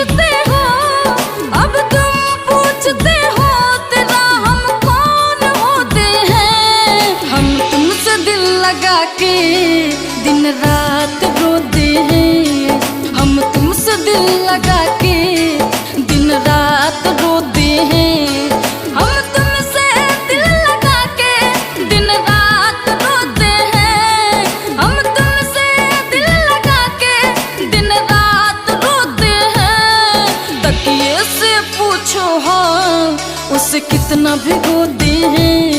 पूछते हो, अब तुम पूछते हो तेरा हम कौन होते हैं। हम तुमसे दिल लगा के दिन रात रोते हैं। हम तुमसे दिल लगा के दिन रात रोते हैं। हम तुमसे दिल लगा के दिन रात रोते हैं। हम तुमसे दिल लगा के दिन रात रोते हैं। तकिए से पूछो हाँ उसे कितना भिगोते हैं।